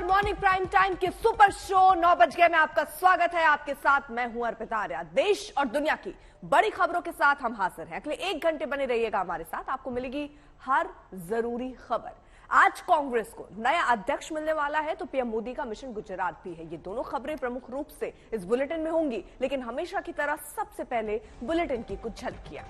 नमस्कार। Morning prime time के super show 9 बज गए में आपका स्वागत है। आपके साथ मैं हूं अर्पिता आर्या। देश और दुनिया की बड़ी खबरों के साथ हम हाजिर हैं। अगले 1 घंटे बने रहिएगा हमारे साथ, आपको मिलेगी हर जरूरी खबर। आज कांग्रेस को नया अध्यक्ष मिलने वाला है तो पीएम मोदी का मिशन गुजरात भी है। ये दोनों खबरें प्रमुख रूप से इस बुलेटिन में होंगी, लेकिन हमेशा की तरह सबसे पहले बुलेटिन की कुछ झलकियां।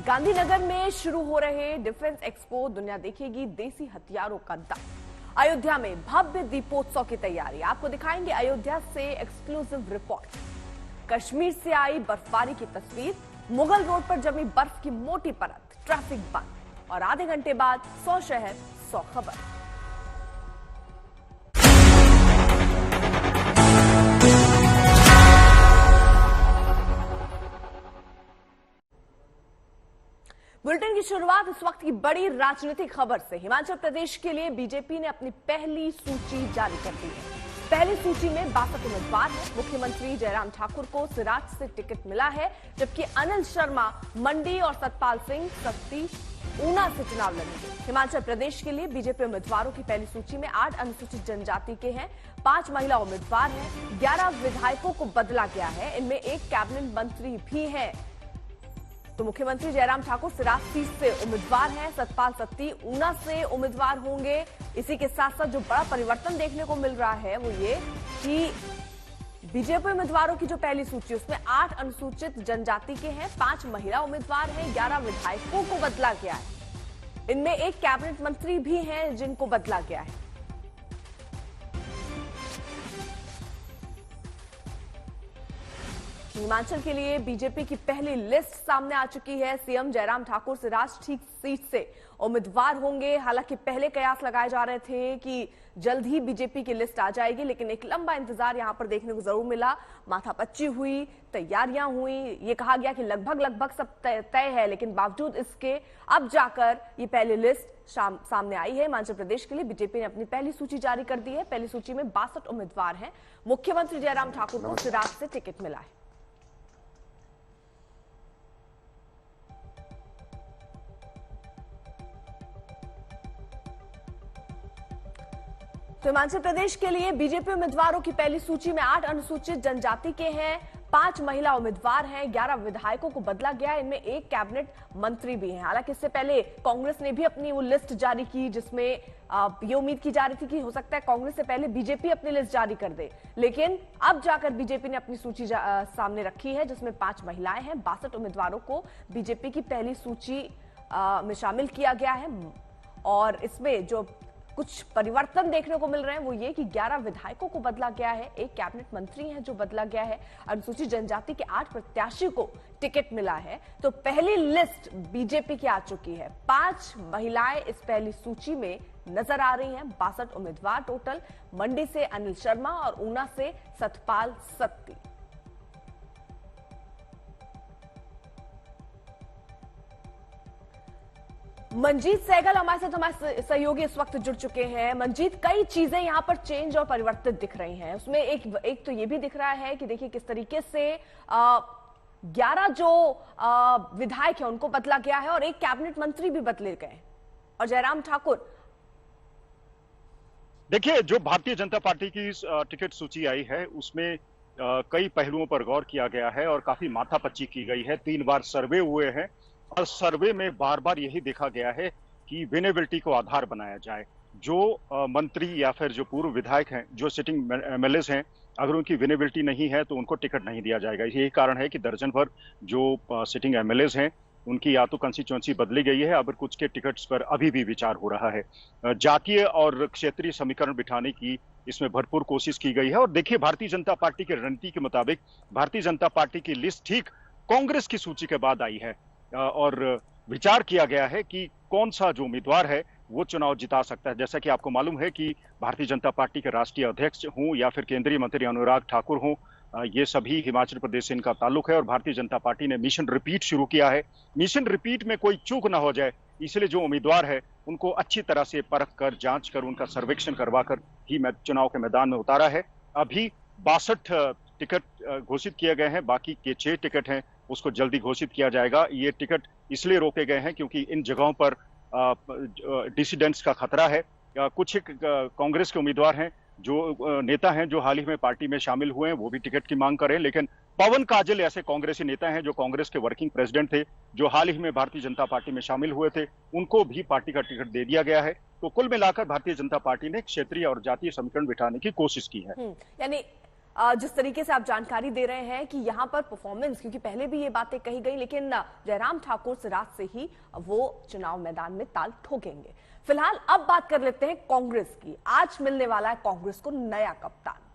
गांधीनगर में शुरू हो रहे डिफेंस एक्सपो, दुनिया देखेगी देसी हथियारों का दम। अयोध्या में भव्य दीपोत्सव की तैयारी, आपको दिखाएंगे अयोध्या से एक्सक्लूसिव रिपोर्ट। कश्मीर से आई बर्फबारी की तस्वीर, मुगल रोड पर जमी बर्फ की मोटी परत, ट्रैफिक बंद और आधे घंटे बाद 100 शहर 100 खबर। बुलेटिन की शुरुआत इस वक्त की बड़ी राजनीतिक खबर से। हिमाचल प्रदेश के लिए बीजेपी ने अपनी पहली सूची जारी कर दी है। पहली सूची में 62 उम्मीदवार हैं। मुख्यमंत्री जयराम ठाकुर को सिराज से टिकट मिला है, जबकि अनिल शर्मा मंडी और सतपाल सिंह सत्ती ऊना से चुनाव लड़ेंगे। हिमाचल प्रदेश के लिए बीजेपी उम्मीदवारों की पहली सूची में 8 अनुसूचित जनजाति के हैं, 5 महिला उम्मीदवार हैं, 11 विधायकों को बदला गया है, इनमें एक कैबिनेट मंत्री भी है। तो मुख्यमंत्री जयराम ठाकुर सिराज सीट से उम्मीदवार हैं, सतपाल सत्ती ऊना से उम्मीदवार होंगे। इसी के साथ साथ जो बड़ा परिवर्तन देखने को मिल रहा है वो ये कि बीजेपी उम्मीदवारों की जो पहली सूची उसमें 8 अनुसूचित जनजाति के हैं, 5 महिला उम्मीदवार हैं, 11 विधायकों को बदला गया है, इनमें एक कैबिनेट मंत्री भी हैं जिनको बदला गया है। हिमाचल के लिए बीजेपी की पहली लिस्ट सामने आ चुकी है। सीएम जयराम ठाकुर सिराज ठीक सीट से उम्मीदवार होंगे। हालांकि पहले कयास लगाए जा रहे थे कि जल्द ही बीजेपी की लिस्ट आ जाएगी, लेकिन एक लंबा इंतजार यहां पर देखने को जरूर मिला। माथापच्ची हुई, तैयारियां हुई, ये कहा गया कि लगभग सब तय है, लेकिन बावजूद इसके अब जाकर ये पहली लिस्ट सामने आई है। हिमाचल प्रदेश के लिए बीजेपी ने अपनी पहली सूची जारी कर दी है। पहली सूची में 62 उम्मीदवार हैं। मुख्यमंत्री जयराम ठाकुर को सिराज से टिकट मिला है। तो हिमाचल प्रदेश के लिए बीजेपी उम्मीदवारों की पहली सूची में 8 अनुसूचित जनजाति के हैं, 5 महिला उम्मीदवार हैं, 11 विधायकों को बदला गया, इनमें एक कैबिनेट मंत्री भी हैं। हालांकि इससे पहले कांग्रेस ने भी अपनी वो लिस्ट जारी की, जिसमें ये उम्मीद की जा रही थी कि हो सकता है कांग्रेस से पहले बीजेपी अपनी लिस्ट जारी कर दे, लेकिन अब जाकर बीजेपी ने अपनी सूची सामने रखी है, जिसमें 5 महिलाएं हैं। 62 उम्मीदवारों को बीजेपी की पहली सूची में शामिल किया गया है और इसमें जो कुछ परिवर्तन देखने को मिल रहे हैं वो ये कि 11 विधायकों को बदला गया है, एक कैबिनेट मंत्री है जो बदला गया है, अनुसूचित जनजाति के 8 प्रत्याशी को टिकट मिला है। तो पहली लिस्ट बीजेपी की आ चुकी है। 5 महिलाएं इस पहली सूची में नजर आ रही हैं। 62 उम्मीदवार टोटल, मंडी से अनिल शर्मा और ऊना से सतपाल सत्ती। मंजीत सहगल हमारे साथ, हमारे सहयोगी इस वक्त जुड़ चुके हैं। मंजीत, कई चीजें यहां पर चेंज और परिवर्तित दिख रही हैं। उसमें एक तो ये भी दिख रहा है कि देखिए किस तरीके से 11 जो विधायक हैं उनको बदला गया है और एक कैबिनेट मंत्री भी बदले गए और जयराम ठाकुर। देखिए, जो भारतीय जनता पार्टी की टिकट सूची आई है उसमें कई पहलुओं पर गौर किया गया है और काफी माथापच्ची की गई है। 3 बार सर्वे हुए हैं और सर्वे में बार बार यही देखा गया है कि विनेबिलिटी को आधार बनाया जाए। जो मंत्री या फिर जो पूर्व विधायक हैं, जो सिटिंग एमएलएस हैं, अगर उनकी विनेबिलिटी नहीं है तो उनको टिकट नहीं दिया जाएगा। यही कारण है कि दर्जन भर जो सिटिंग एमएलएस हैं उनकी या तो कंस्टिट्यूएंसी बदली गई है, अब कुछ के टिकट्स पर अभी भी विचार हो रहा है। जातीय और क्षेत्रीय समीकरण बिठाने की इसमें भरपूर कोशिश की गई है। और देखिए, भारतीय जनता पार्टी की रणनीति के मुताबिक भारतीय जनता पार्टी की लिस्ट ठीक कांग्रेस की सूची के बाद आई है और विचार किया गया है कि कौन सा जो उम्मीदवार है वो चुनाव जिता सकता है। जैसा कि आपको मालूम है कि भारतीय जनता पार्टी के राष्ट्रीय अध्यक्ष हों या फिर केंद्रीय मंत्री अनुराग ठाकुर हों, ये सभी हिमाचल प्रदेश से इनका ताल्लुक है और भारतीय जनता पार्टी ने मिशन रिपीट शुरू किया है। मिशन रिपीट में कोई चूक ना हो जाए, इसलिए जो उम्मीदवार है उनको अच्छी तरह से परख कर, जांच कर, उनका सर्वेक्षण करवा कर ही चुनाव के मैदान में उतारा है। अभी 62 टिकट घोषित किए गए हैं, बाकी के 6 टिकट हैं उसको जल्दी घोषित किया जाएगा। ये टिकट इसलिए रोके गए हैं क्योंकि इन जगहों पर डिसिडेंट्स का खतरा है कुछ एक कांग्रेस के उम्मीदवार हैं, जो नेता हैं जो हाल ही में पार्टी में शामिल हुए हैं, वो भी टिकट की मांग कर रहे हैं। लेकिन पवन काजल ऐसे कांग्रेसी नेता हैं जो कांग्रेस के वर्किंग प्रेसिडेंट थे, जो हाल ही में भारतीय जनता पार्टी में शामिल हुए थे, उनको भी पार्टी का टिकट दे दिया गया है। तो कुल मिलाकर भारतीय जनता पार्टी ने क्षेत्रीय और जातीय समीकरण बिठाने की कोशिश की है। यानी जिस तरीके से आप जानकारी दे रहे हैं कि यहां पर परफॉर्मेंस, क्योंकि पहले भी ये बातें कही गई, लेकिन जयराम ठाकुर से रात से ही वो चुनाव मैदान में ताल ठोकेंगे। फिलहाल अब बात कर लेते हैं कांग्रेस की। आज मिलने वाला है कांग्रेस को नया कप्तान।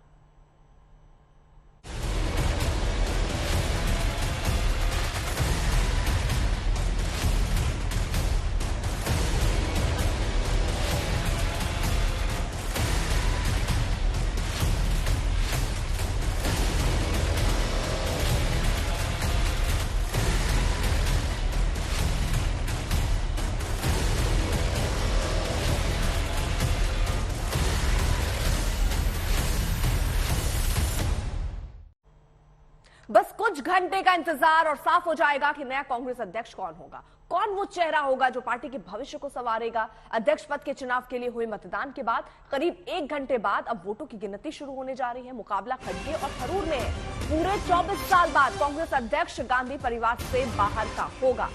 बस कुछ घंटे का इंतजार और साफ हो जाएगा कि नया कांग्रेस अध्यक्ष कौन होगा। कौन वो चेहरा होगा जो पार्टी के भविष्य को संवारेगा। अध्यक्ष पद के चुनाव के लिए हुए मतदान के बाद करीब 1 घंटे बाद अब वोटों की गिनती शुरू होने जा रही है। मुकाबला खड़गे और थरूर में है। पूरे 24 साल बाद कांग्रेस अध्यक्ष गांधी परिवार से बाहर का होगा।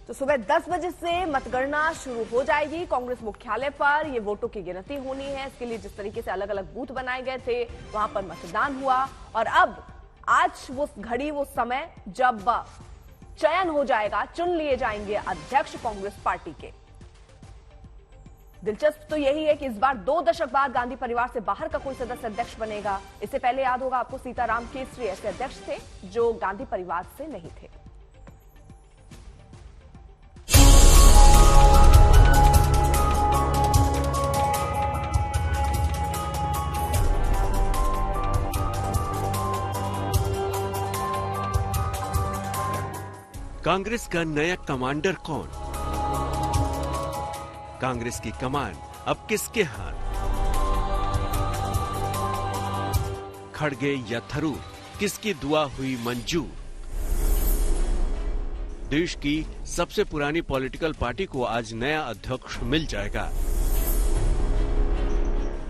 तो सुबह 10 बजे से मतगणना शुरू हो जाएगी कांग्रेस मुख्यालय पर। ये वोटों की गिनती होनी है। इसके लिए जिस तरीके से अलग अलग बूथ बनाए गए थे, वहां पर मतदान हुआ और अब आज वो घड़ी, वो समय जब चयन हो जाएगा, चुन लिए जाएंगे अध्यक्ष कांग्रेस पार्टी के। दिलचस्प तो यही है कि इस बार 2 दशक बाद गांधी परिवार से बाहर का कोई सदस्य अध्यक्ष बनेगा। इससे पहले याद होगा आपको, सीताराम केसरी ऐसे अध्यक्ष थे जो गांधी परिवार से नहीं थे। कांग्रेस का नया कमांडर कौन? कांग्रेस की कमान अब किसके हाथ? खड़गे या थरूर, किसकी दुआ हुई मंजूर? देश की सबसे पुरानी पॉलिटिकल पार्टी को आज नया अध्यक्ष मिल जाएगा।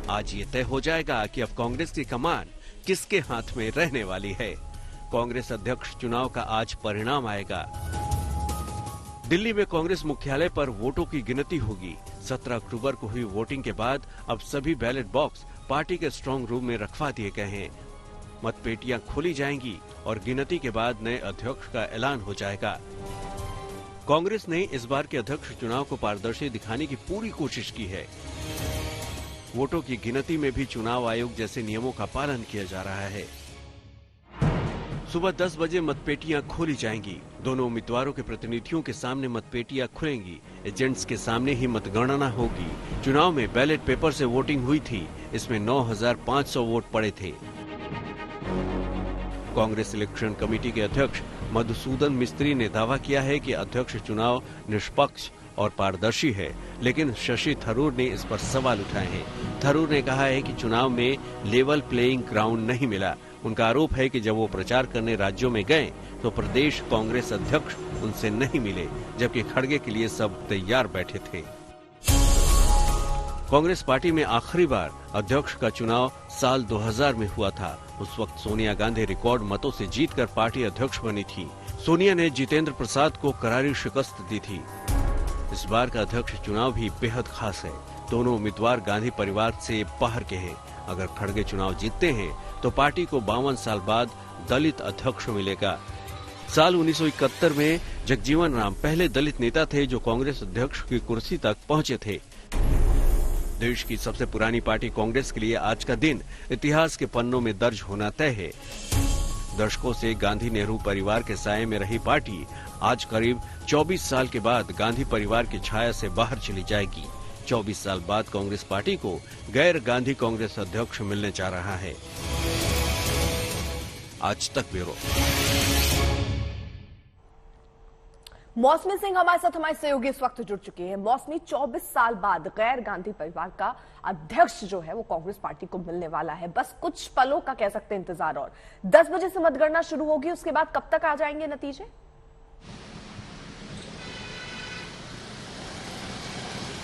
आज ये तय हो जाएगा कि अब कांग्रेस की कमान किसके हाथ में रहने वाली है। कांग्रेस अध्यक्ष चुनाव का आज परिणाम आएगा। दिल्ली में कांग्रेस मुख्यालय पर वोटों की गिनती होगी। 17 अक्टूबर को हुई वोटिंग के बाद अब सभी बैलेट बॉक्स पार्टी के स्ट्रांग रूम में रखवा दिए गए हैं। मतपेटियां खोली जाएंगी और गिनती के बाद नए अध्यक्ष का ऐलान हो जाएगा। कांग्रेस ने इस बार के अध्यक्ष चुनाव को पारदर्शी दिखाने की पूरी कोशिश की है। वोटों की गिनती में भी चुनाव आयोग जैसे नियमों का पालन किया जा रहा है। सुबह 10 बजे मतपेटियां खोली जाएंगी। दोनों उम्मीदवारों के प्रतिनिधियों के सामने मतपेटियां खुलेंगी। एजेंट्स के सामने ही मतगणना होगी। चुनाव में बैलेट पेपर से वोटिंग हुई थी। इसमें 9,500 वोट पड़े थे। कांग्रेस इलेक्शन कमेटी के अध्यक्ष मधुसूदन मिस्त्री ने दावा किया है कि अध्यक्ष चुनाव निष्पक्ष और पारदर्शी है, लेकिन शशि थरूर ने इस पर सवाल उठाए हैं। थरूर ने कहा है कि चुनाव में लेवल प्लेइंग ग्राउंड नहीं मिला। उनका आरोप है कि जब वो प्रचार करने राज्यों में गए तो प्रदेश कांग्रेस अध्यक्ष उनसे नहीं मिले, जबकि खड़गे के लिए सब तैयार बैठे थे। कांग्रेस पार्टी में आखिरी बार अध्यक्ष का चुनाव साल 2000 में हुआ था। उस वक्त सोनिया गांधी रिकॉर्ड मतों से जीतकर पार्टी अध्यक्ष बनी थी। सोनिया ने जितेंद्र प्रसाद को करारी शिकस्त दी थी। इस बार का अध्यक्ष चुनाव भी बेहद खास है। दोनों उम्मीदवार गांधी परिवार से बाहर के हैं। अगर खड़गे चुनाव जीतते हैं तो पार्टी को 52 साल बाद दलित अध्यक्ष मिलेगा। साल 1971 में जगजीवन राम पहले दलित नेता थे जो कांग्रेस अध्यक्ष की कुर्सी तक पहुंचे थे। देश की सबसे पुरानी पार्टी कांग्रेस के लिए आज का दिन इतिहास के पन्नों में दर्ज होना तय है। दशकों से गांधी नेहरू परिवार के साये में रही पार्टी आज करीब 24 साल के बाद गांधी परिवार की छाया से बाहर चली जाएगी। 24 साल बाद कांग्रेस पार्टी को गैर गांधी कांग्रेस अध्यक्ष मिलने जा रहा है। आज तक ब्यूरो। मौसमी सिंह हमारे साथ, हमारे सहयोगी इस वक्त जुड़ चुके हैं। मौसमी, 24 साल बाद गैर गांधी परिवार का अध्यक्ष जो है वो कांग्रेस पार्टी को मिलने वाला है। बस कुछ पलों का कह सकते हैं इंतजार और 10 बजे से मतगणना शुरू होगी। उसके बाद कब तक आ जाएंगे नतीजे?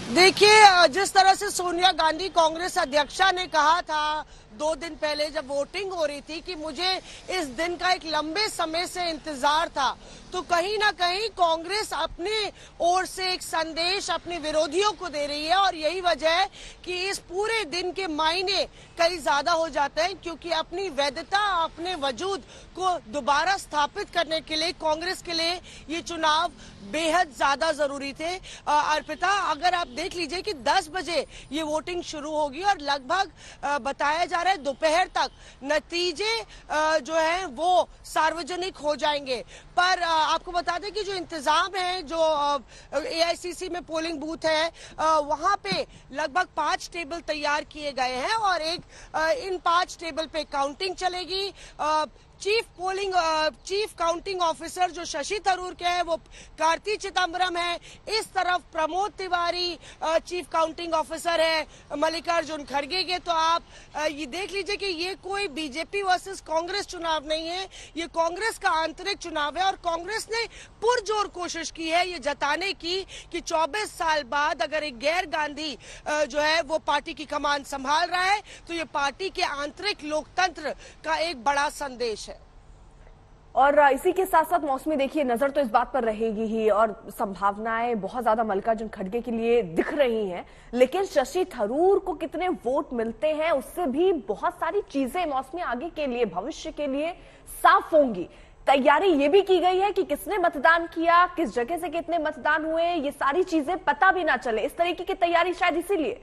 देखिए, जिस तरह से सोनिया गांधी कांग्रेस अध्यक्षा ने कहा था 2 दिन पहले जब वोटिंग हो रही थी कि मुझे इस दिन का एक लंबे समय से इंतजार था, तो कहीं ना कहीं कांग्रेस अपने ओर से एक संदेश अपने विरोधियों को दे रही है। और यही वजह है कि इस पूरे दिन के मायने कई ज्यादा हो जाते हैं, क्योंकि अपनी वैधता, अपने वजूद को दोबारा स्थापित करने के लिए कांग्रेस के लिए ये चुनाव बेहद ज्यादा जरूरी थे। अर्पिता, अगर आप देख लीजिए कि 10 बजे ये वोटिंग शुरू होगी और लगभग बताया जा रहा है दोपहर तक नतीजे जो है वो सार्वजनिक हो जाएंगे। पर आपको बता दें कि जो इंतजाम है, जो एआईसीसी में पोलिंग बूथ है, वहां पे लगभग 5 टेबल तैयार किए गए हैं और इन 5 टेबल पे काउंटिंग चलेगी। चीफ काउंटिंग ऑफिसर जो शशि थरूर के हैं वो कार्ति चिदम्बरम है। इस तरफ Pramod Tiwari chief counting officer है मल्लिकार्जुन खड़गे के। तो आप ये देख लीजिए कि ये कोई बीजेपी वर्सेस कांग्रेस चुनाव नहीं है, ये कांग्रेस का आंतरिक चुनाव है। और कांग्रेस ने पुरजोर कोशिश की है ये जताने की कि 24 साल बाद अगर एक गैर गांधी जो है वो पार्टी की कमान संभाल रहा है तो ये पार्टी के आंतरिक लोकतंत्र का एक बड़ा संदेश है। और इसी के साथ साथ मौसमी देखिए, नजर तो इस बात पर रहेगी ही और संभावनाएं बहुत ज्यादा मल्लिकार्जुन खड़गे के लिए दिख रही हैं, लेकिन शशि थरूर को कितने वोट मिलते हैं उससे भी बहुत सारी चीजें मौसमी आगे के लिए, भविष्य के लिए साफ होंगी। तैयारी ये भी की गई है कि किसने मतदान किया, किस जगह से कितने मतदान हुए, ये सारी चीजें पता भी ना चले, इस तरीके की तैयारी शायद इसीलिए।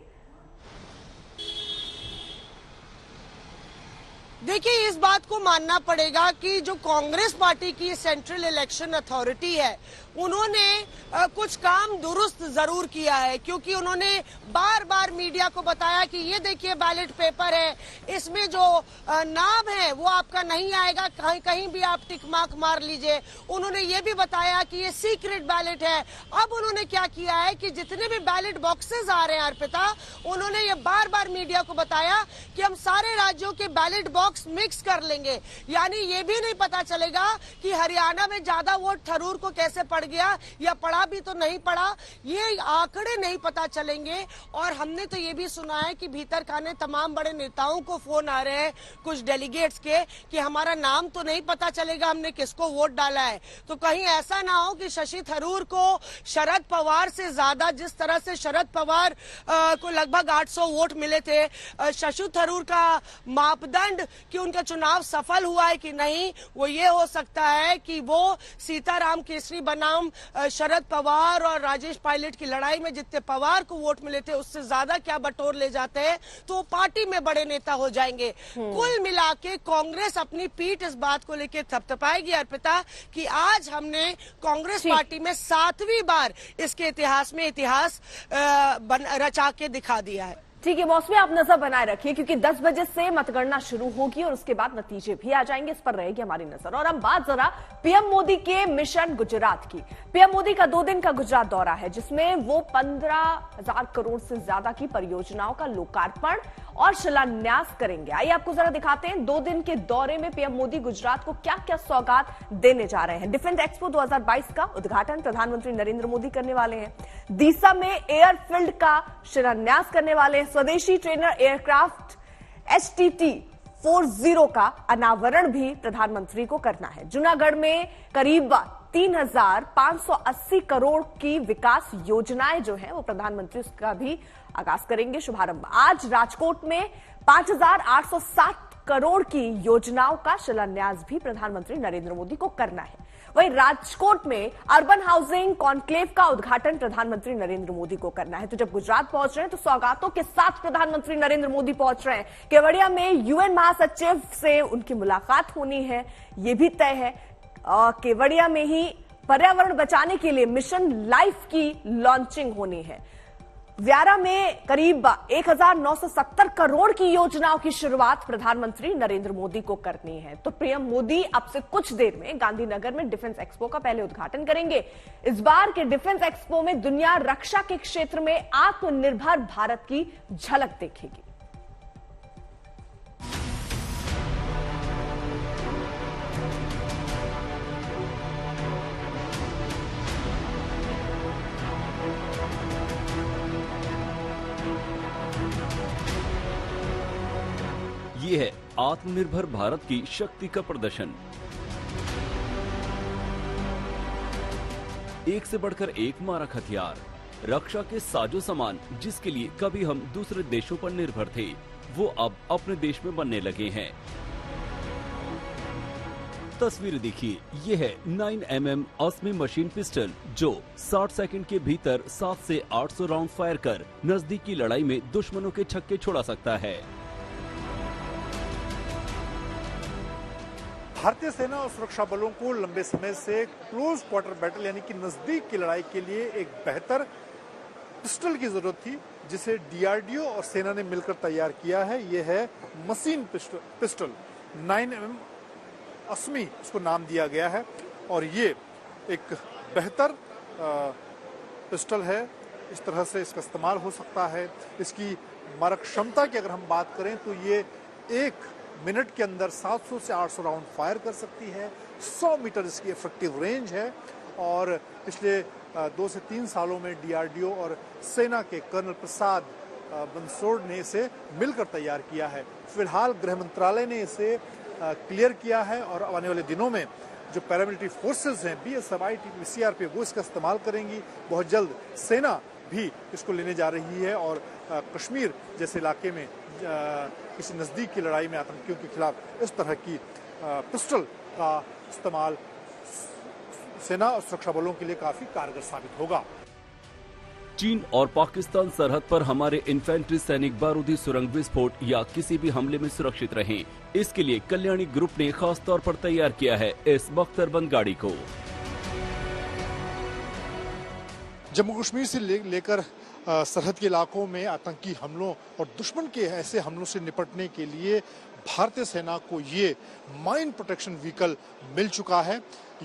देखिए, इस बात को मानना पड़ेगा कि जो कांग्रेस पार्टी की सेंट्रल इलेक्शन अथॉरिटी है उन्होंने कुछ काम दुरुस्त जरूर किया है, क्योंकि उन्होंने बार बार मीडिया को बताया कि ये देखिए बैलेट पेपर है, इसमें जो नाम है वो आपका नहीं आएगा, कहीं कहीं भी आप टिक मार्क मार लीजिए। उन्होंने ये भी बताया कि ये सीक्रेट बैलेट है। अब उन्होंने क्या किया है कि जितने भी बैलेट बॉक्सेस आ रहे हैं अर्पिता, उन्होंने ये बार बार मीडिया को बताया कि हम सारे राज्यों के बैलेट बॉक्स मिक्स कर लेंगे, यानी ये भी नहीं पता चलेगा कि हरियाणा में ज्यादा वोट थरूर को कैसे पड़ गया या पड़ा भी तो नहीं पड़ा, ये आंकड़े नहीं पता चलेंगे। और हमने तो ये भी सुना है कि भीतर खाने तमाम बड़े नेताओं को फोन आ रहे हैं कुछ डेलीगेट्स के कि हमारा नाम तो नहीं पता चलेगा हमने किसको वोट डाला है। तो कहीं ऐसा ना हो कि शशि थरूर को शरद पवार से ज्यादा, जिस तरह से शरद पवार को लगभग 800 वोट मिले थे, शशि थरूर का मापदंड कि उनका चुनाव सफल हुआ है कि नहीं, वो ये हो सकता है कि वो सीताराम केसरी बनाम शरद पवार और राजेश पायलट की लड़ाई में जितने पवार को वोट मिले थे उससे ज्यादा क्या बटोर ले जाते हैं तो पार्टी में बड़े नेता हो जाएंगे। कुल मिला के कांग्रेस अपनी पीठ इस बात को लेकर थपथपाएगी अर्पिता कि आज हमने कांग्रेस पार्टी में 7वीं बार इसके इतिहास में इतिहास रचा के दिखा दिया है। ठीक है मौसमी, आप नजर बनाए रखिए क्योंकि 10 बजे से मतगणना शुरू होगी और उसके बाद नतीजे भी आ जाएंगे, इस पर रहेगी हमारी नजर। और अब बात जरा पीएम मोदी के मिशन गुजरात की। पीएम मोदी का 2 दिन का गुजरात दौरा है जिसमें वो 15,000 करोड़ से ज्यादा की परियोजनाओं का लोकार्पण और शिलान्यास करेंगे। आइए आपको जरा दिखाते हैं 2 दिन के दौरे में पीएम मोदी गुजरात को क्या क्या सौगात देने जा रहे हैं। डिफेंस एक्सपो 2022 का उद्घाटन प्रधानमंत्री नरेंद्र मोदी करने वाले हैं। दीसा में एयरफील्ड का शिलान्यास करने वाले हैं। स्वदेशी ट्रेनर एयरक्राफ्ट HTT-40 का अनावरण भी प्रधानमंत्री को करना है। जूनागढ़ में करीब 3,580 करोड़ की विकास योजनाएं जो है वो प्रधानमंत्री उसका भी आगाज करेंगे, शुभारंभ। आज राजकोट में 5,807 करोड़ की योजनाओं का शिलान्यास भी प्रधानमंत्री नरेंद्र मोदी को करना है। वहीं राजकोट में अर्बन हाउसिंग कॉन्क्लेव का उद्घाटन प्रधानमंत्री नरेंद्र मोदी को करना है। तो जब गुजरात पहुंच रहे हैं तो सौगातों के साथ प्रधानमंत्री नरेंद्र मोदी पहुंच रहे हैं। केवड़िया में यूएन महासचिव से उनकी मुलाकात होनी है, ये भी तय है। केवड़िया में ही पर्यावरण बचाने के लिए मिशन लाइफ की लॉन्चिंग होनी है। व्यारा में करीब 1,970 करोड़ की योजनाओं की शुरुआत प्रधानमंत्री नरेंद्र मोदी को करनी है। तो पीएम मोदी अब से कुछ देर में गांधीनगर में डिफेंस एक्सपो का पहले उद्घाटन करेंगे। इस बार के डिफेंस एक्सपो में दुनिया रक्षा के क्षेत्र में आत्मनिर्भर भारत की झलक देखेगी। ये है आत्मनिर्भर भारत की शक्ति का प्रदर्शन। एक से बढ़कर एक मारक हथियार, रक्षा के साजो सामान जिसके लिए कभी हम दूसरे देशों पर निर्भर थे, वो अब अपने देश में बनने लगे हैं। तस्वीर देखिए, ये है 9mm अस्मी मशीन पिस्टल जो 60 सेकंड के भीतर 7 से 800 राउंड फायर कर नजदीकी लड़ाई में दुश्मनों के छक्के छोड़ा सकता है। भारतीय सेना और सुरक्षा बलों को लंबे समय से क्लोज क्वार्टर बैटल यानी कि नजदीक की लड़ाई के लिए एक बेहतर पिस्टल की जरूरत थी, जिसे डीआरडीओ और सेना ने मिलकर तैयार किया है। यह है मशीन पिस्टल 9mm अस्मी इसको नाम दिया गया है और ये एक बेहतर पिस्टल है। इस तरह से इसका इस्तेमाल हो सकता है। इसकी मारक क्षमता की अगर हम बात करें तो ये 1 मिनट के अंदर 700 से 800 राउंड फायर कर सकती है। 100 मीटर इसकी इफेक्टिव रेंज है और पिछले 2 से 3 सालों में डीआरडीओ और सेना के कर्नल प्रसाद बंसोड़ ने इसे मिलकर तैयार किया है। फिलहाल गृह मंत्रालय ने इसे क्लियर किया है और आने वाले दिनों में जो पैरामिलिट्री फोर्सेस हैं, बीएसएफ, आईटीबीपी, सीआरपीएफ, वो इसका इस्तेमाल करेंगी। बहुत जल्द सेना भी इसको लेने जा रही है और कश्मीर जैसे इलाके में किसी नजदीक की लड़ाई में आतंकियों के खिलाफ इस तरह की पिस्टल का इस्तेमाल सेना और सुरक्षा बलों के लिए काफी कारगर साबित होगा। चीन और पाकिस्तान सरहद पर हमारे इन्फेंट्री सैनिक बारूदी सुरंग विस्फोट या किसी भी हमले में सुरक्षित रहें, इसके लिए कल्याणी ग्रुप ने खास तौर पर तैयार किया है इस बख्तरबंद गाड़ी को। जम्मू कश्मीर से लेकर सरहद के इलाकों में आतंकी हमलों और दुश्मन के ऐसे हमलों से निपटने के लिए भारतीय सेना को ये माइन प्रोटेक्शन व्हीकल मिल चुका है।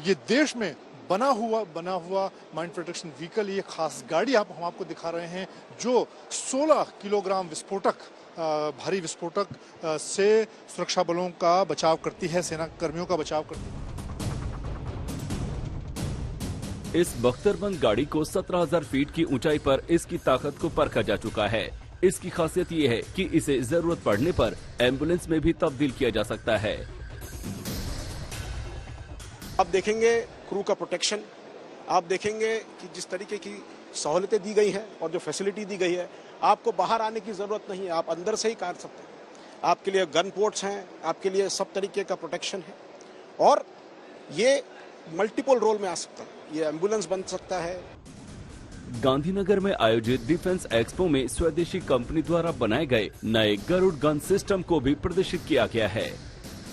ये देश में बना हुआ माइन प्रोटेक्शन व्हीकल, ये खास गाड़ी हम आपको दिखा रहे हैं जो 16 किलोग्राम विस्फोटक, भारी विस्फोटक से सुरक्षा बलों का बचाव करती है, सेना कर्मियों का बचाव करती है। इस बख्तरबंद गाड़ी को 17,000 फीट की ऊंचाई पर इसकी ताकत को परखा जा चुका है। इसकी खासियत ये है कि इसे जरूरत पड़ने पर एम्बुलेंस में भी तब्दील किया जा सकता है। आप देखेंगे क्रू का प्रोटेक्शन, आप देखेंगे कि जिस तरीके की सहूलतें दी गई हैं और जो फैसिलिटी दी गई है, आपको बाहर आने की जरूरत नहीं है, आप अंदर से ही कर सकते हैं। आपके लिए गन पोर्ट्स हैं, आपके लिए सब तरीके का प्रोटेक्शन है और ये मल्टीपल रोल में आ सकता है। ये एम्बुलेंस बन सकता है। गांधीनगर में आयोजित डिफेंस एक्सपो में स्वदेशी कंपनी द्वारा बनाए गए नए गरुड़ गन सिस्टम को भी प्रदर्शित किया गया है,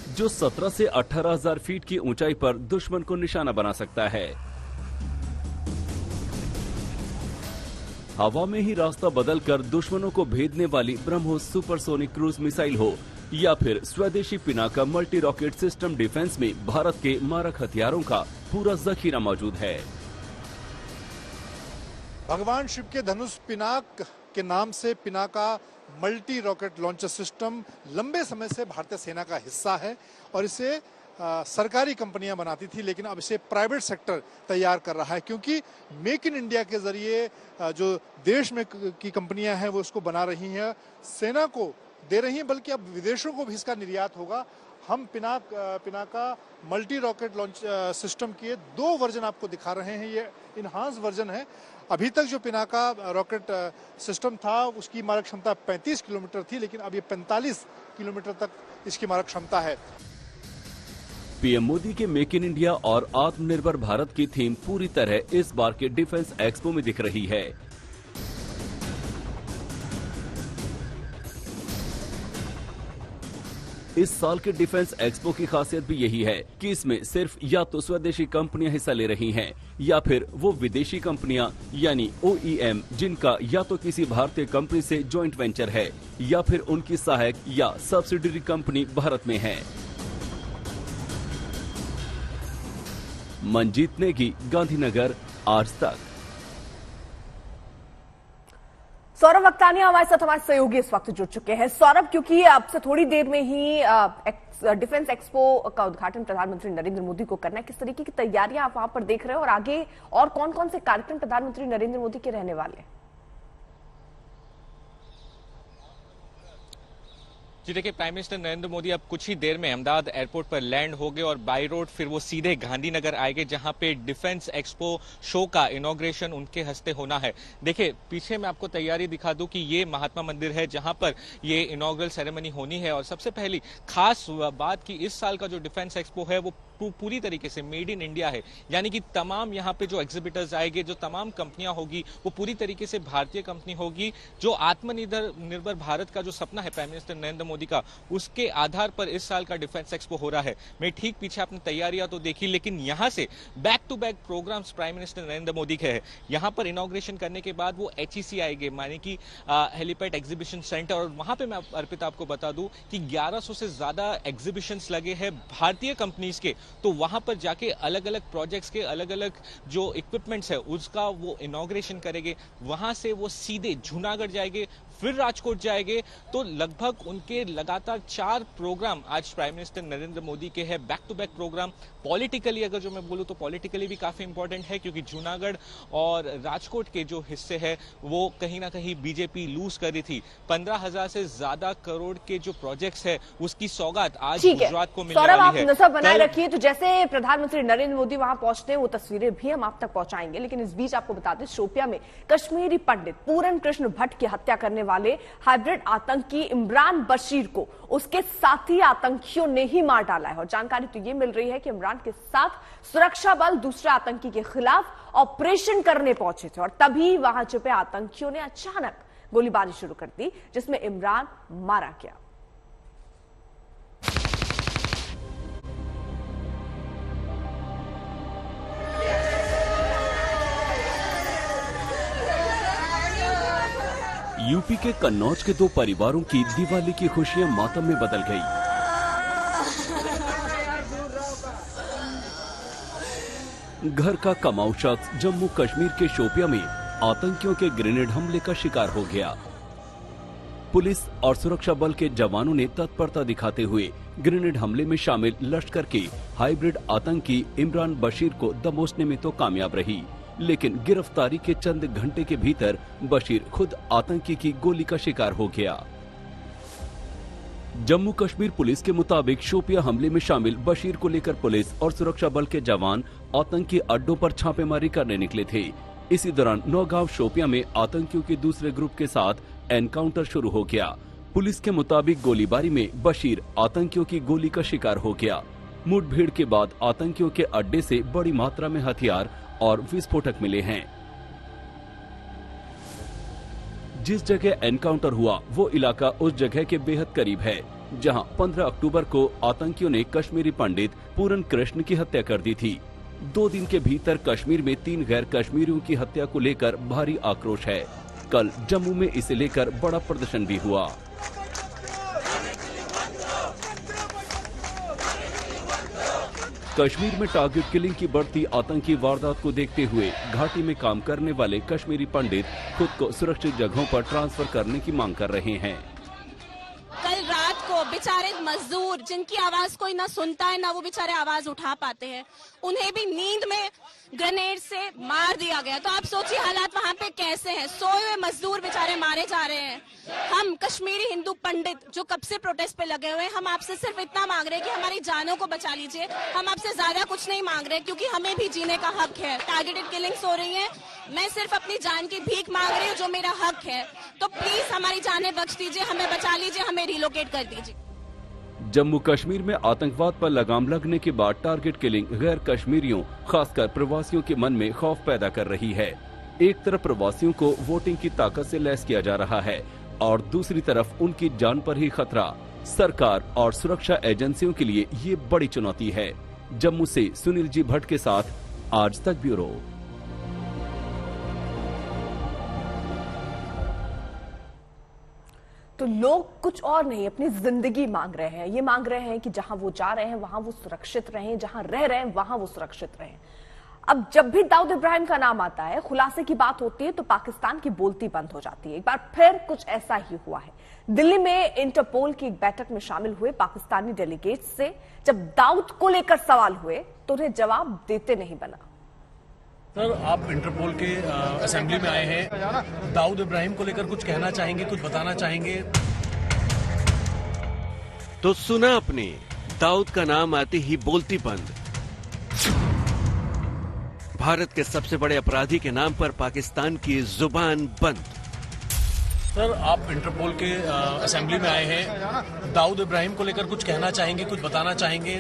जो 17 से 18,000 फीट की ऊंचाई पर दुश्मन को निशाना बना सकता है। हवा में ही रास्ता बदलकर दुश्मनों को भेदने वाली ब्रह्मोस सुपरसोनिक क्रूज मिसाइल हो या फिर स्वदेशी Pinaka multi rocket system, defence में भारत के मारक हथियारों का पूरा जखीरा मौजूद है। भगवान शिव के धनुष पिनाक के नाम से Pinaka multi rocket launcher system लंबे समय से भारतीय सेना का हिस्सा है और इसे सरकारी कंपनियां बनाती थी, लेकिन अब इसे प्राइवेट सेक्टर तैयार कर रहा है, क्योंकि मेक इन इंडिया के जरिए जो देश में की कंपनियां हैं वो इसको बना रही हैं, सेना को दे रही हैं, बल्कि अब विदेशों को भी इसका निर्यात होगा। हम Pinaka multi rocket launch system के 2 वर्जन आपको दिखा रहे हैं। ये इनहांस वर्जन है। अभी तक जो पिनाका रॉकेट सिस्टम था उसकी मारक क्षमता 35 किलोमीटर थी, लेकिन अब ये 45 किलोमीटर तक इसकी मारक क्षमता है। पीएम मोदी के मेक इन इंडिया और आत्मनिर्भर भारत की थीम पूरी तरह इस बार के डिफेंस एक्सपो में दिख रही है। इस साल के डिफेंस एक्सपो की खासियत भी यही है कि इसमें सिर्फ या तो स्वदेशी कंपनियां हिस्सा ले रही हैं या फिर वो विदेशी कंपनियां यानी OEM, जिनका या तो किसी भारतीय कंपनी से जॉइंट वेंचर है या फिर उनकी सहायक या सब्सिडियरी कंपनी भारत में है। मंजीत नेगी, गांधीनगर, आज तक। सौरभ वक्तानिया हमारे साथ हमारे सहयोगी इस वक्त जुड़ चुके हैं। सौरभ, क्योंकि अब से थोड़ी देर में ही डिफेंस एक्सपो का उद्घाटन प्रधानमंत्री नरेंद्र मोदी को करना है, किस तरीके की तैयारियां आप वहां पर देख रहे हो और आगे और कौन कौन से कार्यक्रम प्रधानमंत्री नरेंद्र मोदी के रहने वाले हैं? जी देखिए, प्राइम मिनिस्टर नरेंद्र मोदी अब कुछ ही देर में अहमदाबाद एयरपोर्ट पर लैंड हो गए और बाई रोड फिर वो सीधे गांधीनगर आएंगे, जहां पे डिफेंस एक्सपो शो का इनॉग्रेशन उनके हस्ते होना है। देखिए पीछे मैं आपको तैयारी दिखा दूं कि ये महात्मा मंदिर है जहां पर ये इनॉग्रल सेरेमनी होनी है। और सबसे पहली खास बात कि इस साल का जो डिफेंस एक्सपो है वो पूरी तरीके से मेड इन इंडिया है, यानी कि तमाम यहाँ पे जो एग्जिबिटर्स आएंगे, जो तमाम कंपनियां होगी वो पूरी तरीके से भारतीय कंपनी होगी। जो आत्मनिर्भर भारत का जो सपना है प्राइम मिनिस्टर नरेंद्र मोदी का, उसके आधार पर इस साल का डिफेंस एक्सपो हो रहा है। मैं ठीक पीछे आपने तैयारियां तो देखी, लेकिन यहाँ से back to back programs prime minister Narendra Modi के हैं। यहाँ पर इनॉग्रेशन करने के बाद वो HEC आएंगे, माने कि हेलीपैड एग्जीबिशन सेंटर, और वहां पे मैं अर्पिता आपको बता दूं कि 1100 से ज्यादा एग्जीबिशंस लगे हैं भारतीय कंपनीज के। तो वहां पर जाके अलग अलग प्रोजेक्ट्स के अलग अलग जो इक्विपमेंट्स है उसका वो इनॉग्रेशन करेंगे। वहां से वो सीधे जूनागढ़ जाएंगे, फिर राजकोट जाएंगे। तो लगभग उनके लगातार 4 प्रोग्राम आज प्राइम मिनिस्टर नरेंद्र मोदी के हैं, back to back program. Politically अगर जो मैं बोलूं तो पॉलिटिकली भी काफी इंपॉर्टेंट है, क्योंकि जूनागढ़ और राजकोट के जो हिस्से है वो कहीं ना कहीं बीजेपी लूज कर रही थी। 15,000 से ज्यादा करोड़ के जो प्रोजेक्ट्स है उसकी सौगात आज गुजरात को मिलने वाली है। नजर बनाए रखिए। तो जैसे प्रधानमंत्री नरेंद्र मोदी वहां पहुंचते हैं वो तस्वीरें भी हम आप तक पहुंचाएंगे, लेकिन इस बीच आपको बता दें शोपियां में कश्मीरी पंडित पूरन कृष्ण भट्ट की हत्या करने वाले हाइब्रिड आतंकी इमरान बशीर को उसके साथी आतंकियों ने ही मार डाला है। और जानकारी तो ये मिल रही है कि इमरान के साथ सुरक्षा बल दूसरे आतंकी के खिलाफ ऑपरेशन करने पहुंचे थे और तभी वहां छिपे आतंकियों ने अचानक गोलीबारी शुरू कर दी, जिसमें इमरान मारा गया। यूपी के कन्नौज के 2 परिवारों की दिवाली की खुशियां मातम में बदल गई। घर का कमाऊ शख्स जम्मू कश्मीर के शोपिया में आतंकियों के ग्रेनेड हमले का शिकार हो गया। पुलिस और सुरक्षा बल के जवानों ने तत्परता दिखाते हुए ग्रेनेड हमले में शामिल लश्कर के हाइब्रिड आतंकी इमरान बशीर को दबोचने में तो कामयाब रही, लेकिन गिरफ्तारी के चंद घंटे के भीतर बशीर खुद आतंकी की गोली का शिकार हो गया। जम्मू कश्मीर पुलिस के मुताबिक शोपिया हमले में शामिल बशीर को लेकर पुलिस और सुरक्षा बल के जवान आतंकी अड्डों पर छापेमारी करने निकले थे। इसी दौरान नौगांव शोपिया में आतंकियों के दूसरे ग्रुप के साथ एनकाउंटर शुरू हो गया। पुलिस के मुताबिक गोलीबारी में बशीर आतंकियों की गोली का शिकार हो गया। मुठभेड़ के बाद आतंकियों के अड्डे से बड़ी मात्रा में हथियार और विस्फोटक मिले हैं। जिस जगह एनकाउंटर हुआ वो इलाका उस जगह के बेहद करीब है जहां 15 अक्टूबर को आतंकियों ने कश्मीरी पंडित पूरन कृष्ण की हत्या कर दी थी। 2 दिन के भीतर कश्मीर में 3 गैर कश्मीरियों की हत्या को लेकर भारी आक्रोश है। कल जम्मू में इसे लेकर बड़ा प्रदर्शन भी हुआ। कश्मीर में टारगेट किलिंग की बढ़ती आतंकी वारदात को देखते हुए घाटी में काम करने वाले कश्मीरी पंडित खुद को सुरक्षित जगहों पर ट्रांसफर करने की मांग कर रहे हैं। कल रात को बेचारे मजदूर जिनकी आवाज कोई ना सुनता है ना वो बेचारे आवाज उठा पाते हैं, उन्हें भी नींद में ग्रेनेड से मार दिया गया। तो आप सोचिए हालात वहाँ पे कैसे हैं। सोए हुए मजदूर बेचारे मारे जा रहे हैं। हम कश्मीरी हिंदू पंडित जो कब से प्रोटेस्ट पे लगे हुए हैं, हम आपसे सिर्फ इतना मांग रहे हैं कि हमारी जानों को बचा लीजिए। हम आपसे ज्यादा कुछ नहीं मांग रहे, क्योंकि हमें भी जीने का हक है। टारगेटेड किलिंग्स हो रही है, मैं सिर्फ अपनी जान की भीख मांग रही हूँ जो मेरा हक है। तो प्लीज हमारी जानें बख्श दीजिए, हमें बचा लीजिए, हमें रिलोकेट कर दीजिए। जम्मू कश्मीर में आतंकवाद पर लगाम लगने के बाद टारगेट किलिंग गैर कश्मीरियों खासकर प्रवासियों के मन में खौफ पैदा कर रही है। एक तरफ प्रवासियों को वोटिंग की ताकत से लैस किया जा रहा है और दूसरी तरफ उनकी जान पर ही खतरा। सरकार और सुरक्षा एजेंसियों के लिए ये बड़ी चुनौती है। जम्मू से सुनील जी भट्ट के साथ आज तक ब्यूरो। तो लोग कुछ और नहीं अपनी जिंदगी मांग रहे हैं। ये मांग रहे हैं कि जहां वो जा रहे हैं वहां वो सुरक्षित रहें, जहां रह रहे हैं वहां वो सुरक्षित रहें। अब जब भी दाऊद इब्राहिम का नाम आता है, खुलासे की बात होती है, तो पाकिस्तान की बोलती बंद हो जाती है। एक बार फिर कुछ ऐसा ही हुआ है। दिल्ली में इंटरपोल की एक बैठक में शामिल हुए पाकिस्तानी डेलीगेट्स से जब दाऊद को लेकर सवाल हुए तो उन्हें जवाब देते नहीं बना। सर, आप इंटरपोल के असेंबली में आए हैं, दाऊद इब्राहिम को लेकर कुछ कहना चाहेंगे, कुछ बताना चाहेंगे? तो सुना आपने, दाऊद का नाम आते ही बोलती बंद। भारत के सबसे बड़े अपराधी के नाम पर पाकिस्तान की जुबान बंद। सर, आप इंटरपोल के असेंबली में आए हैं, दाऊद इब्राहिम को लेकर कुछ कहना चाहेंगे, कुछ बताना चाहेंगे?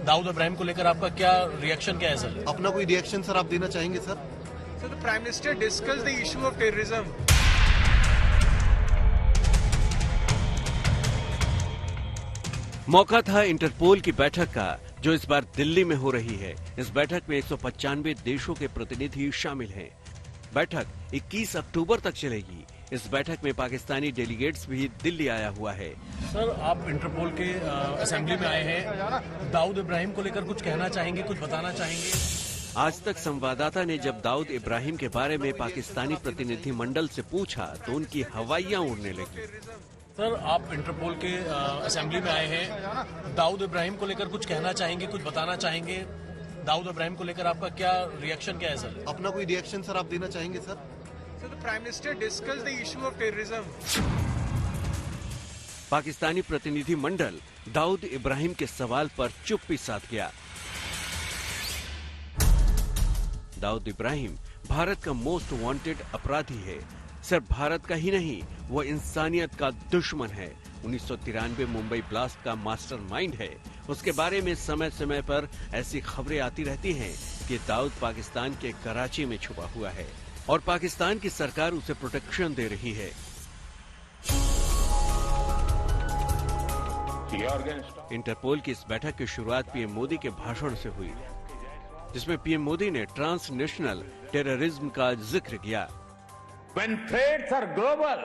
दाऊद इब्राहिम को लेकर आपका क्या रिएक्शन क्या है सर? अपना कोई रिएक्शन सर आप देना चाहेंगे sir? So the Prime Minister discussed the issue of terrorism. मौका था इंटरपोल की बैठक का, जो इस बार दिल्ली में हो रही है। इस बैठक में 195 देशों के प्रतिनिधि शामिल हैं। बैठक 21 अक्टूबर तक चलेगी। इस बैठक में पाकिस्तानी डेलीगेट्स भी दिल्ली आया हुआ है। सर, आप इंटरपोल के असेंबली में आए हैं, दाऊद इब्राहिम को लेकर कुछ कहना चाहेंगे, कुछ बताना चाहेंगे? आज तक संवाददाता ने जब दाऊद इब्राहिम के बारे में पाकिस्तानी प्रतिनिधि मंडल से पूछा तो उनकी हवाइयां उड़ने लगी। सर, आप इंटरपोल के असेंबली में आए हैं, दाऊद इब्राहिम को लेकर कुछ कहना चाहेंगे, कुछ बताना चाहेंगे? दाऊद इब्राहिम को लेकर आपका क्या रिएक्शन क्या है सर? अपना कोई रिएक्शन सर आप देना चाहेंगे sir? So the Prime Minister discussed the issue of terrorism. Pakistani प्रतिनिधि मंडल दाऊद इब्राहिम के सवाल पर चुप्पी साध गया। दाऊद इब्राहिम भारत का मोस्ट वांटेड अपराधी है। सिर्फ भारत का ही नहीं, वो इंसानियत का दुश्मन है। 1993 मुंबई ब्लास्ट का मास्टरमाइंड है। उसके बारे में समय समय पर ऐसी खबरें आती रहती हैं कि दाऊद पाकिस्तान के कराची में छुपा हुआ है और पाकिस्तान की सरकार उसे प्रोटेक्शन दे रही है। इंटरपोल की इस बैठक की शुरुआत पीएम मोदी के भाषण से हुई, जिसमें पीएम मोदी ने ट्रांसनेशनल टेररिज्म का जिक्र किया। When threats are global,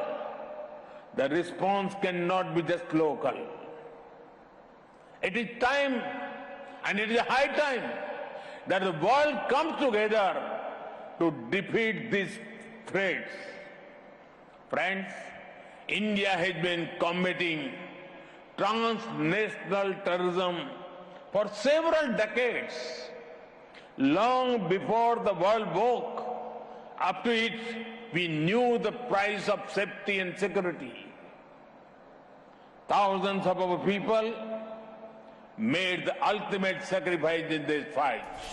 the response cannot be just local. It is time, and it is high time, that the world comes together to defeat these threats. Friends, India has been combating transnational terrorism for several decades. Long before the world woke up to it, we knew the price of safety and security. Thousands of our people made the ultimate sacrifice in this fight.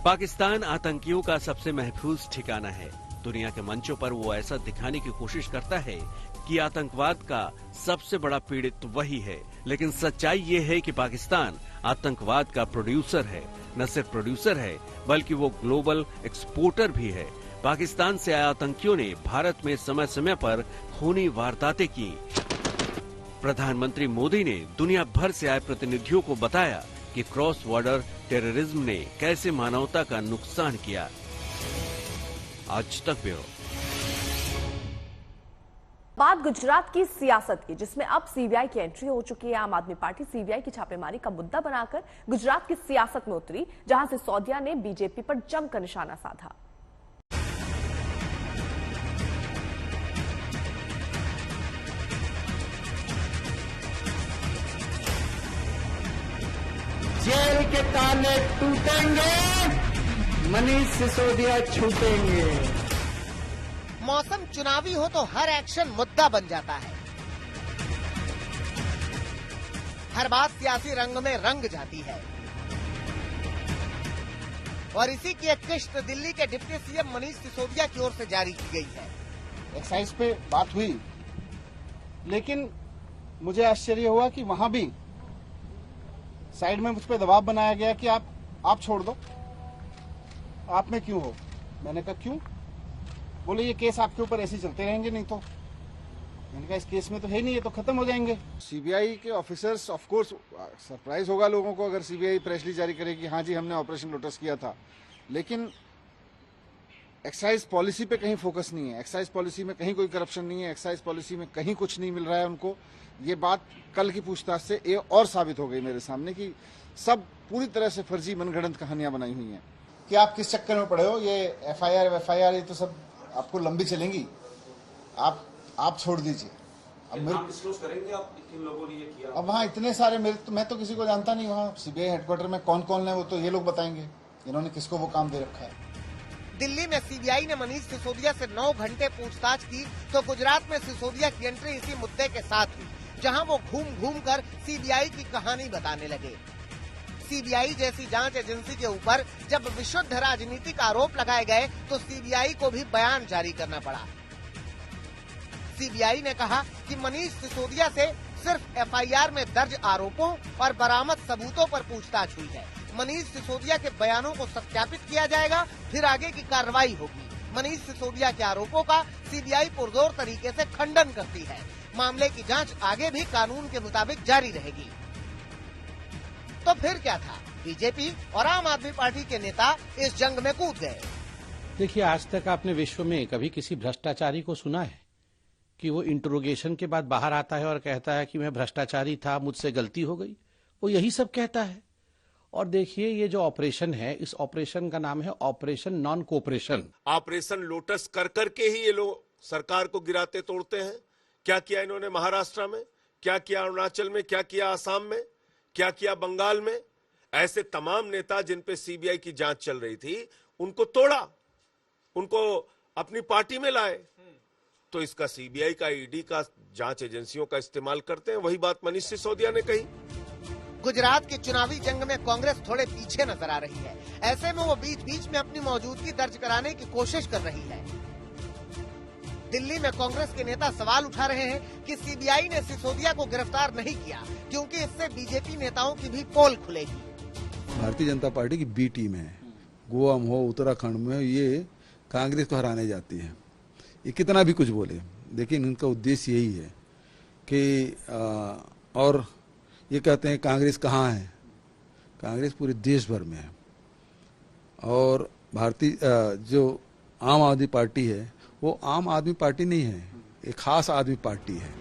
Pakistan आतंकियों का सबसे महफूज ठिकाना है। दुनिया के मंचों पर वो ऐसा दिखाने की कोशिश करता है कि आतंकवाद का सबसे बड़ा पीड़ित वही है, लेकिन सच्चाई ये है कि पाकिस्तान आतंकवाद का प्रोड्यूसर है। न सिर्फ प्रोड्यूसर है, बल्कि वो ग्लोबल एक्सपोर्टर भी है। पाकिस्तान से आए आतंकियों ने भारत में समय समय पर खूनी वारदातें की। प्रधानमंत्री मोदी ने दुनिया भर से आए प्रतिनिधियों को बताया कि क्रॉस बॉर्डर टेररिज्म ने कैसे मानवता का नुकसान किया। आज तक ब्यूरो। बात गुजरात की सियासत की, जिसमें अब सीबीआई की एंट्री हो चुकी है। आम आदमी पार्टी सीबीआई की छापेमारी का मुद्दा बनाकर गुजरात की सियासत में उतरी, जहां सिसोदिया ने बीजेपी पर जमकर निशाना साधा। जेल के ताले टूटेंगे, मनीष सिसोदिया छूटेंगे। मौसम चुनावी हो तो हर एक्शन मुद्दा बन जाता है। हर बात सियासी रंग में रंग जाती है और इसी की एक किश्त दिल्ली के डिप्टी सीएम मनीष सिसोदिया की ओर से जारी की गई है। एक्साइज पे बात हुई, लेकिन मुझे आश्चर्य हुआ कि वहां भी साइड में मुझ पर दबाव बनाया गया कि आप छोड़ दो, आप में क्यों हो। मैंने कहा क्यों? बोले ये केस आपके ऊपर ऐसे चलते रहेंगे, नहीं तो। मैंने कहा इस केस में तो है नहीं, ये तो खत्म हो जाएंगे। सीबीआई के ऑफिसर्स, ऑफ कोर्स सरप्राइज होगा लोगों को अगर सीबीआई प्रेस रिलीज जारी करेगी, हाँ जी हमने ऑपरेशन लोटस किया था, लेकिन एक्साइज पॉलिसी पे कहीं फोकस नहीं है। एक्साइज पॉलिसी में कहीं कोई करप्शन नहीं है, एक्साइज पॉलिसी में कहीं कुछ नहीं मिल रहा है उनको। ये बात कल की पूछताछ से ये और साबित हो गई मेरे सामने कि सब पूरी तरह से फर्जी मनगढ़ंत कहानियां बनाई हुई हैं। कि आप किस चक्कर में पड़े हो, ये एफआईआर ये तो सब आपको लंबी चलेंगी, आप छोड़ दीजिए। अब मेरे डिस्क्लोज करेंगे आप किन लोगों ने ये किया? अब वहाँ इतने सारे मैं तो किसी को जानता नहीं, वहाँ सीबीआई हेडक्वार्टर में कौन कौन है वो तो ये लोग बताएंगे इन्होंने किसको वो काम दे रखा है। दिल्ली में सीबीआई ने मनीष सिसोदिया से 9 घंटे पूछताछ की तो गुजरात में सिसोदिया की एंट्री इसी मुद्दे के साथ हुई। जहां वो घूम घूम कर सीबीआई की कहानी बताने लगे। सीबीआई जैसी जांच एजेंसी के ऊपर जब विशुद्ध राजनीतिक आरोप लगाए गए तो सीबीआई को भी बयान जारी करना पड़ा। सीबीआई ने कहा कि मनीष सिसोदिया से सिर्फ एफआईआर में दर्ज आरोपों और बरामद सबूतों पर पूछताछ हुई है। मनीष सिसोदिया के बयानों को सत्यापित किया जाएगा, फिर आगे की कार्रवाई होगी। मनीष सिसोदिया के आरोपों का सीबीआई पुरजोर तरीके से खंडन करती है। मामले की जांच आगे भी कानून के मुताबिक जारी रहेगी। तो फिर क्या था, बीजेपी और आम आदमी पार्टी के नेता इस जंग में कूद गए। देखिए, आज तक आपने विश्व में कभी किसी भ्रष्टाचारी को सुना है कि वो इंट्रोगेशन के बाद बाहर आता है और कहता है कि मैं भ्रष्टाचारी था, मुझसे गलती हो गई? वो यही सब कहता है। और देखिए, ये जो ऑपरेशन है, इस ऑपरेशन का नाम है operation non cooperation. Operation lotus कर करके ही ये लोग सरकार को गिराते तोड़ते हैं। क्या किया इन्होंने महाराष्ट्र में, क्या किया अरुणाचल में, क्या किया आसाम में, क्या किया बंगाल में। ऐसे तमाम नेता जिन पे सीबीआई की जांच चल रही थी, उनको तोड़ा, उनको अपनी पार्टी में लाए। तो इसका सीबीआई का, ईडी का, जांच एजेंसियों का इस्तेमाल करते हैं। वही बात मनीष सिसोदिया ने कही। गुजरात के चुनावी जंग में कांग्रेस थोड़े पीछे नजर आ रही है। ऐसे में वो बीच बीच में अपनी मौजूदगी दर्ज कराने की कोशिश कर रही है। दिल्ली में कांग्रेस के नेता सवाल उठा रहे हैं कि सीबीआई ने सिसोदिया को गिरफ्तार नहीं किया क्योंकि इससे बीजेपी नेताओं की भी पोल खुलेगी। भारतीय जनता पार्टी की बी टीम है। गोवा में हो, उत्तराखंड में, ये कांग्रेस को हराने जाती है। ये कितना भी कुछ बोले, लेकिन इनका उद्देश्य यही है कि और ये कहते हैं कांग्रेस कहाँ है। कांग्रेस पूरे देश भर में है। और भारतीय जो आम आदमी पार्टी है, वो आम आदमी पार्टी नहीं है, एक खास आदमी पार्टी है।